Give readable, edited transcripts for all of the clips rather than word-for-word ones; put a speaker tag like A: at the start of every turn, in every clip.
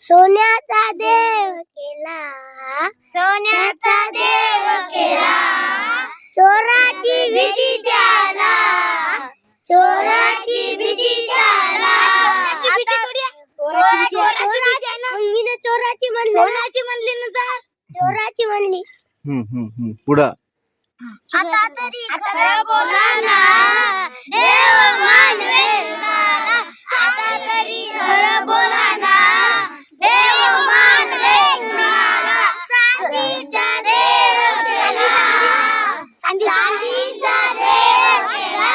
A: सोन्याचा देव केला, सोन्याचा देव केला, चोराची भीती त्याला, चोराची भीती त्याला. चोराची म्हणली, सोन्याची म्हणली ना सर, चोराची म्हणली.
B: पुढं
A: आता तरी खरं बोला ना, देव मानवे कुणाला. आता तरी खरं बोला ना, देव मानवे कुणाला. चांदीचा देव केला, चांदीचा देव केला.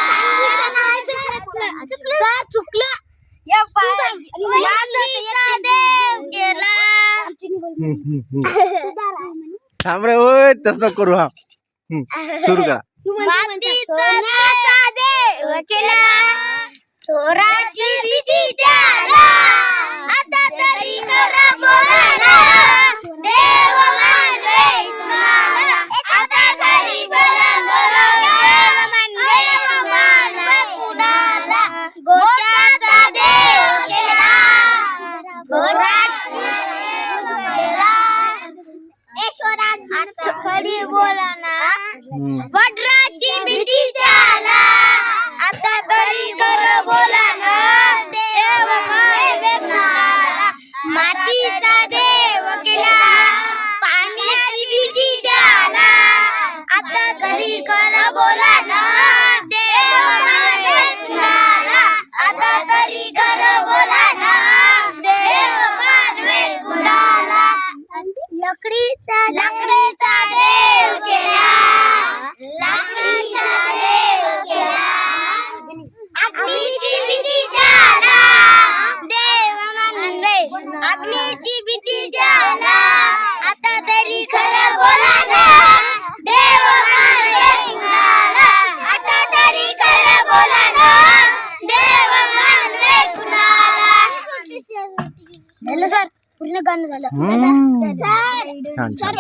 A: चुकलं चांदीचा देव केला.
B: थांब रे, ओय तसं नको करू. हा सुरू करा.
A: सोन्याचा देव केला, चोराची भीती त्याला. आता तरी खरं बोला ना, देव मानवे कुणाला. आता तरी खरं बोला ना, देव मानवे कुणाला. गोट्याचा देव केला, गोट्याचा देव केला. आता खरी बोला ना, वड्राची भीती त्याला. आता तरी खरं बोला ना, देव मानवे कुणाला. मातीचा देव केला, पाण्याची भीती त्याला. आता तरी खरं बोला ना, देव मानवे कुणाला. आता तरी खरं बोला ना, देव मानवे कुणाला. लाकडीचा देव केला, लाकडीचा देव केला. अग्नीची भीती त्याला, देव मानवे. अग्नीची भीती त्याला. आता तरी खरं बोला ना, देव मानवे कुणाला. आता तरी खरं बोला ना, देव मानवे कुणाला. झालं सर, पूर्ण गाणं झालं.
B: छान छान.